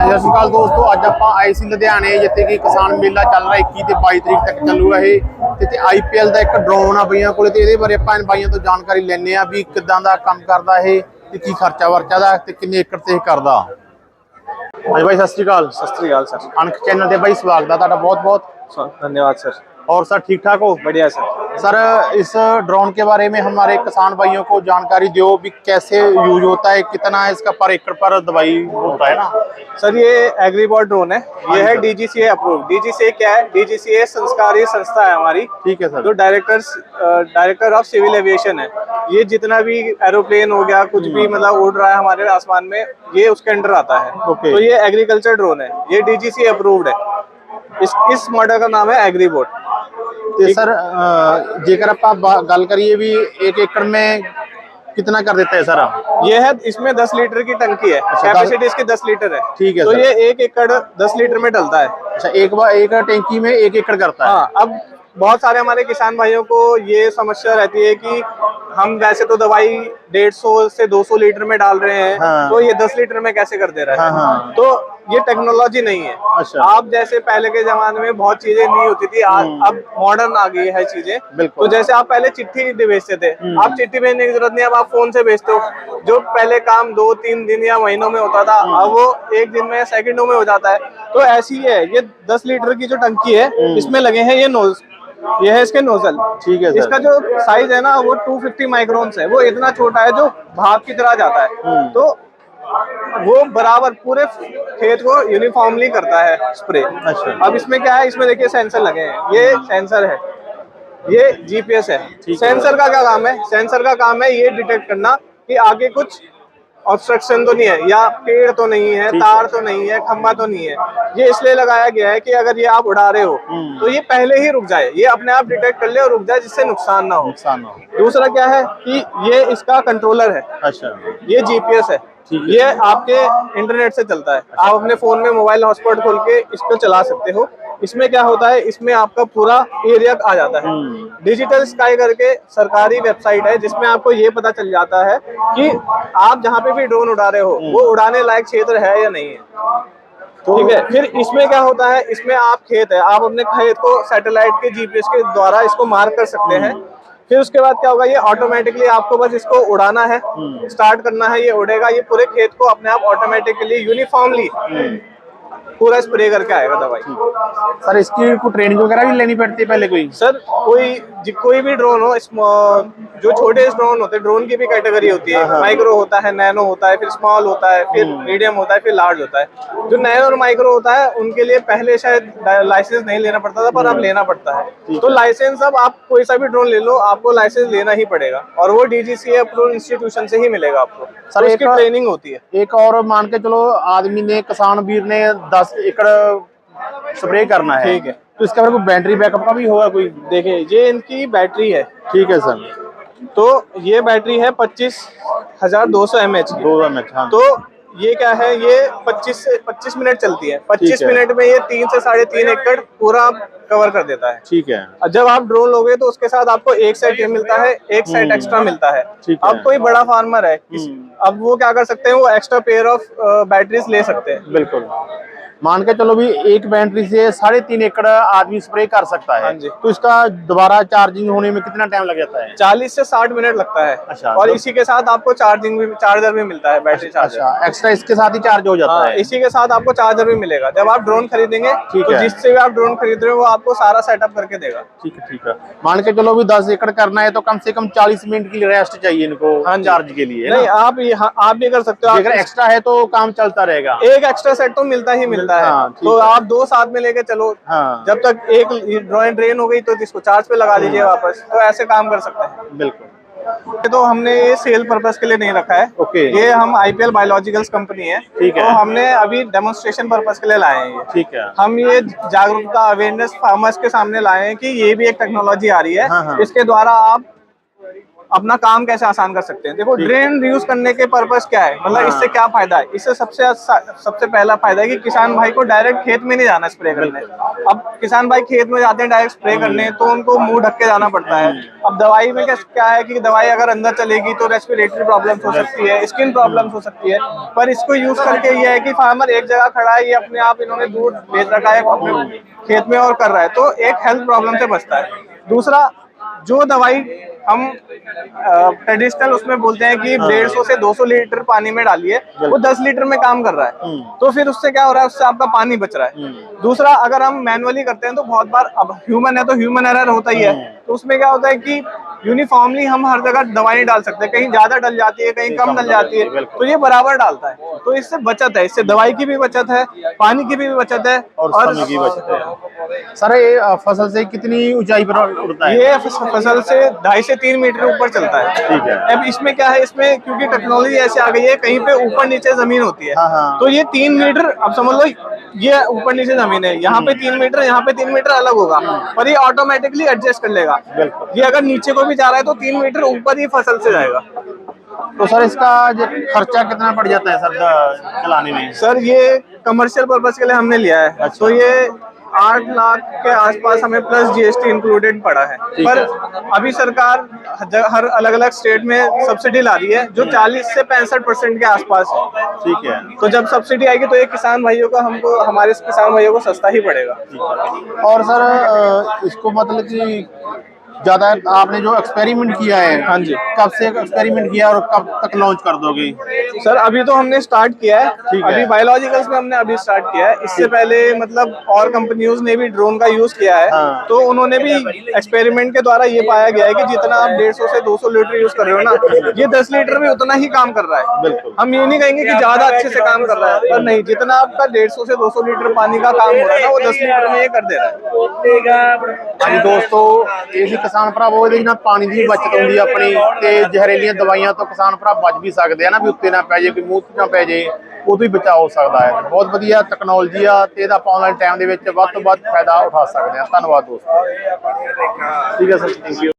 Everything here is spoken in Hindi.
ਸਤਿ ਸ਼੍ਰੀ ਅਕਾਲ ਦੋਸਤੋ, ਅੱਜ ਆਪਾਂ ਆਏ ਸੀ ਲੁਧਿਆਣੇ ਜਿੱਥੇ ਕਿ ਕਿਸਾਨ ਮੇਲਾ ਚੱਲ ਰਿਹਾ 21 ਤੇ 22 ਤਰੀਕ ਤੱਕ ਚੱਲੂਗਾ ਇਹ ਤੇ IPL ਦਾ ਇੱਕ ਡਰੋਨ ਆ ਬਈਆਂ ਕੋਲੇ ਤੇ ਇਹਦੇ ਬਾਰੇ ਆਪਾਂ ਬਾਈਆਂ ਤੋਂ ਜਾਣਕਾਰੀ ਲੈਣੇ ਆ ਵੀ ਕਿੱਦਾਂ ਦਾ ਕੰਮ ਕਰਦਾ ਇਹ ਤੇ ਕੀ ਖਰਚਾ ਵਰਚਾ ਦਾ ਤੇ ਕਿੰਨੇ ਏਕੜ ਤੇ ਇਹ ਕਰਦਾ। ਹਾਂਜੀ ਬਾਈ, ਸਤਿ ਸ਼੍ਰੀ ਅਕਾਲ। सत श्रीकाल सर। ਅਣਖ ਚੈਨਲ ਤੇ ਬਾਈ ਸਵਾਗਤ ਆ ਤੁਹਾਡਾ बहुत-बहुत धन्यवाद सर। और सर ठीक ठाक हो? बढ़िया सर। सर इस ड्रोन के बारे में हमारे किसान भाइयों को जानकारी दो भी कैसे यूज होता है, कितना इसका पर एकड़ पर दवाई होता है ना सर ये एग्रीबॉट ड्रोन है, ये है DGCA अप्रूव। DGCA क्या है? DGCA संस्कारी संस्था है हमारी, ठीक है सर, जो डायरेक्टर ऑफ सिविल एविएशन है। ये जितना भी एरोप्लेन हो गया, कुछ भी मतलब उड़ रहा है हमारे आसमान में, ये उसके अंडर आता है। ओके। तो ये एग्रीकल्चर ड्रोन है, ये DGCA अप्रूव्ड है। इस मॉडल का नाम है एग्रीबॉट। तो सर जेकर आप गल करिए भी एक एकड़ में कितना कर देता है सर? ये है, इसमें 10 लीटर की टंकी है, कैपेसिटी इसकी 10 लीटर है। ठीक है तो सर। ये 1 एकड़ 10 लीटर में डलता है। अच्छा, एक टैंकी में 1 एकड़ करता है। हाँ, अब बहुत सारे हमारे किसान भाइयों को ये समस्या रहती है कि हम वैसे तो दवाई 150 से 200 लीटर में डाल रहे हैं, हाँ। तो ये 10 लीटर में कैसे कर दे रहा है? हाँ, हाँ। तो ये टेक्नोलॉजी नहीं है। अच्छा। आप जैसे पहले के जमाने में बहुत चीजें नहीं होती थी, अब मॉडर्न आ गई है चीजें। बिल्कुल। तो जैसे आप पहले चिट्ठी भेजते थे, आप चिट्ठी भेजने की जरूरत नहीं, अब आप फोन से भेजते हो। जो पहले काम 2-3 दिन या महीनों में होता था, अब वो 1 दिन में या सेकंडों में हो जाता है। तो ऐसी है, ये 10 लीटर की जो टंकी है, इसमें लगे हैं ये है इसके नोजल। ठीक है सर। इसका जो साइज है ना, वो 250 माइक्रोन्स है। वो इतना छोटा है जो भाप की तरह जाता है। तो वो बराबर पूरे खेत को यूनिफॉर्मली करता है स्प्रे। अच्छा। अब इसमें क्या है, इसमें देखिए सेंसर लगे हैं, ये सेंसर है, ये GPS है। सेंसर का क्या काम है? सेंसर का काम है ये डिटेक्ट करना कि आगे कुछ ऑब्स्ट्रक्शन तो नहीं है, या पेड़ तो नहीं है, तार तो नहीं है, खंबा तो नहीं है। ये इसलिए लगाया गया है कि अगर ये आप उड़ा रहे हो तो ये पहले ही रुक जाए, ये अपने आप डिटेक्ट कर ले और रुक जाए, जिससे नुकसान ना हो। दूसरा क्या है कि ये इसका कंट्रोलर है। अच्छा। ये GPS है, ये आपके इंटरनेट से चलता है। आप अपने फोन में मोबाइल हॉटस्पॉट खोल के इसको चला सकते हो। इसमें क्या होता है, इसमें आपका पूरा एरिया आ जाता है। डिजिटल स्काई करके सरकारी वेबसाइट है, जिसमें आपको ये पता चल जाता है कि आप जहाँ पे भी ड्रोन उड़ा रहे हो वो उड़ाने लायक क्षेत्र है या नहीं है। ठीक है। फिर इसमें क्या होता है, इसमें आप खेत है, आप अपने खेत को सैटेलाइट के GPS के द्वारा इसको मार्क कर सकते हैं। फिर उसके बाद क्या होगा, ये ऑटोमेटिकली आपको बस इसको उड़ाना है, स्टार्ट करना है, ये उड़ेगा, ये पूरे खेत को अपने आप ऑटोमेटिकली यूनिफॉर्मली पूरा स्प्रे करके आएगा दवाई। सर इसकी कोई ट्रेनिंग वगैरह भी लेनी पड़ती है पहले कोई? सर कोई भी ड्रोन हो, जो छोटे ड्रोन होते हैं, ड्रोन की भी कैटेगरी होती है। माइक्रो होता है, नैनो होता है, फिर स्मॉल होता है, फिर मीडियम होता है, फिर लार्ज होता है। जो नैनो और माइक्रो होता है उनके लिए पहले शायद लाइसेंस नहीं लेना पड़ता था, पर अब लेना पड़ता है। तो लाइसेंस अब आप कोई सा भी ड्रोन ले लो, आपको लाइसेंस लेना ही पड़ेगा, और वो DGCA अप्रूव्ड इंस्टीट्यूशन से ही मिलेगा आपको। सर इसकी ट्रेनिंग होती है। एक और मान के चलो, आदमी ने, किसान वीर ने 10 एकड़ स्प्रे करना है, ठीक है, तो इसका कोई बैटरी बैकअप का भी होगा कोई? देखिए ये इनकी बैटरी है। ठीक है सर। तो ये बैटरी है 25,200 mAh की। 2 mAh। हाँ। तो ये क्या है, ये 25 मिनट चलती है। 25 है। मिनट में ये 3 से 3.5 एकड़ पूरा कवर कर देता है। ठीक है। और जब आप ड्रोन लोगे तो उसके साथ आपको एक सेट ये मिलता है, एक सेट एक्स्ट्रा मिलता है। ठीक है। अब कोई बड़ा फार्मर है, अब वो क्या कर सकते हैं, वो एक्स्ट्रा पेयर ऑफ बैटरीज ले सकते हैं। बिल्कुल। मान के चलो भी एक बैटरी से 3.5 एकड़ आदमी स्प्रे कर सकता है। हाँ जी। तो इसका दोबारा चार्जिंग होने में कितना टाइम लग जाता है? 40 से 60 मिनट लगता है। अच्छा। और इसी के साथ आपको चार्जर भी मिलता है, बैटरी चार्जर। अच्छा, एक्स्ट्रा इसके साथ ही चार्ज हो जाता है? इसी के साथ आपको चार्जर भी मिलेगा। जब आप ड्रोन खरीदेंगे तो जिससे भी आप ड्रोन खरीद रहे हो वो आपको सारा सेटअप करके देगा। ठीक है, ठीक है। मान के चलो भी 10 एकड़ करना है तो कम से कम 40 मिनट की रेस्ट चाहिए इनको चार्ज के लिए। नहीं, आप भी कर सकते हो। अगर एक्स्ट्रा है तो काम चलता रहेगा। एक एक्स्ट्रा सेट तो मिलता ही मिलता है। हाँ, तो आप 2 साथ में लेके चलो। हाँ। जब तक एक ड्रोन ड्रेन हो गई तो इसको चार्ज पे लगा दीजिए वापस, तो ऐसे काम कर सकते हैं। बिल्कुल। तो हमने ये सेल पर्पस के लिए नहीं रखा है। ओके। ये हम IPL बायोलॉजिकल्स कंपनी है। ठीक है। तो हमने अभी डेमोन्स्ट्रेशन पर्पस के लिए लाए हैं ये। ठीक है। हम ये जागरूकता अवेयरनेस फार्मर्स के सामने लाए हैं कि ये भी एक टेक्नोलॉजी आ रही है। हाँ, हाँ। इसके द्वारा आप अपना काम कैसे आसान कर सकते हैं। देखो ड्रेन यूज करने के पर्पस क्या है, मतलब इससे क्या फायदा है। इससे सबसे पहला फायदा है कि किसान भाई को डायरेक्ट खेत में नहीं जाना स्प्रे करने। अब किसान भाई खेत में जाते हैं डायरेक्ट स्प्रे करने, तो उनको मुंह ढक के जाना पड़ता है। अब दवाई में क्या है कि दवाई अगर अंदर चलेगी तो रेस्पिरेटरी प्रॉब्लम्स हो सकती है, स्किन प्रॉब्लम्स हो सकती है। पर इसको यूज करके ये है कि फार्मर एक जगह खड़ा है, ये अपने आप इन्होंने दूर भेज रखा है अपने खेत में और कर रहा है, तो एक हेल्थ प्रॉब्लम से बचता है। दूसरा, जो दवाई हम ट्रेडिशनल उसमें बोलते हैं कि 150 से 200 लीटर पानी में डालिए, वो 10 लीटर में काम कर रहा है। तो फिर उससे क्या हो रहा है, उससे आपका पानी बच रहा है। दूसरा, अगर हम मैनुअली करते हैं तो बहुत बार, अब ह्यूमन है तो ह्यूमन एरर होता ही है, तो उसमें क्या होता है कि यूनिफॉर्मली हम हर जगह दवाई डाल सकते हैं, कहीं ज्यादा डल जाती है, कहीं कम डल जाती है, तो ये बराबर डालता है। तो इससे बचत है, इससे दवाई की भी बचत है, पानी की भी बचत है और समय की बचत है। सर ये फसल से कितनी ऊंचाई पर उड़ता है? ये फसल से 2.5 से 3 मीटर ऊपर चलता है। ठीक है। अब इसमें क्या है, इसमें क्योंकि टेक्नोलॉजी ऐसे आ गई है, कहीं पे ऊपर नीचे जमीन होती है, हाँ। तो ये 3 मीटर, अब समझ लो ये ऊपर नीचे जमीन है, यहाँ पे 3 मीटर, यहाँ पे 3 मीटर अलग होगा, पर ये ऑटोमेटिकली एडजस्ट कर लेगा। ये अगर नीचे को भी जा रहा है तो 3 मीटर ऊपर ही फसल से जाएगा। तो सर इसका जो खर्चा कितना पड़ जाता है सर चलाने में? सर ये कमर्शियल पर्पस के लिए हमने लिया है, तो ये 8 लाख के आसपास हमें प्लस जीएसटी इंक्लूडेड पड़ा है। पर अभी सरकार हर अलग अलग स्टेट में सब्सिडी ला रही है जो 40 से 65% के आसपास है। ठीक है। तो जब सब्सिडी आएगी तो ये किसान भाइयों का, हमको, हमारे किसान भाइयों को सस्ता ही पड़ेगा। और सर इसको मतलब कि ज्यादा आपने जो एक्सपेरिमेंट किया है, हाँ जी, कब से एक्सपेरिमेंट किया और कब तक लॉन्च कर दोगे? सर अभी तो हमने स्टार्ट किया है, ठीक है। अभी बायोलॉजिकल्स में हमने अभी स्टार्ट किया है। इससे पहले मतलब और कंपनियों ने भी ड्रोन का यूज किया है, हाँ। तो उन्होंने भी एक्सपेरिमेंट के द्वारा ये पाया गया है कि जितना आप 150 से 200 लीटर यूज कर रहे हो ना, ये 10 लीटर में उतना ही काम कर रहा है। बिल्कुल। हम ये नहीं कहेंगे कि ज्यादा अच्छे से काम कर रहा है, पर नहीं, जितना आपका 150 से 200 लीटर पानी का काम हो रहा है ना, वो 10 लीटर में ये कर दे रहा है। ਹਾਂਜੀ ਦੋਸਤੋ, ਇਹ ਸੀ ਕਿਸਾਨ ਭਰਾਵੋ, ਇਹਦੇ ਨਾਲ ਪਾਣੀ ਦੀ ਵੀ ਬਚਤ ਹੁੰਦੀ ਆ ਆਪਣੀ, ਤੇ ਜ਼ਹਿਰੀਲੀਆਂ ਦਵਾਈਆਂ ਤੋਂ ਕਿਸਾਨ ਭਰਾ ਬਚ ਵੀ ਸਕਦੇ ਆ ਨਾ, ਵੀ ਉੱਤੇ ਨਾ ਪੈ ਜੇ, ਕੋਈ ਮੂੰਹ 'ਚ ਨਾ ਪੈ ਜੇ, ਉਹ ਤੋਂ ਹੀ ਬਚਾਅ ਹੋ ਸਕਦਾ ਹੈ। ਬਹੁਤ ਵਧੀਆ ਟੈਕਨੋਲੋਜੀ ਆ, ਤੇ ਇਹਦਾ ਆਪਾਂ ਆਨਲਾਈਨ ਟਾਈਮ ਦੇ ਵਿੱਚ ਵੱਧ ਤੋਂ ਵੱਧ ਫਾਇਦਾ ਉਠਾ ਸਕਦੇ ਆ। ਧੰਨਵਾਦ ਦੋਸਤੋ। ਠੀਕ ਹੈ ਸਰ, ਥੈਂਕ ਯੂ।